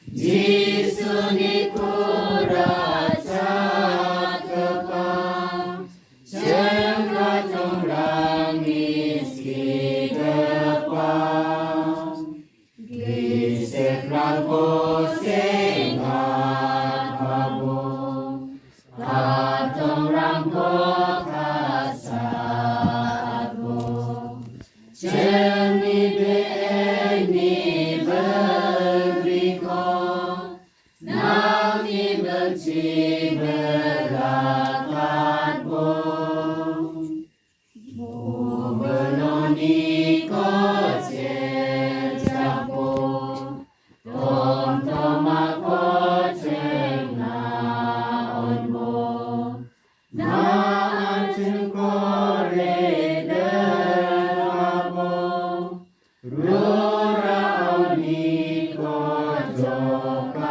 Yesus niku raja kepang Jengka tongrang miski kepang Gisekrang posengat babong Katongrang pokasat bong Jemi be'eni Nami benci berakat bom Benoni kocel capung Tom tomak kocel naon bom Naan cengkore derabong Rora oni kocok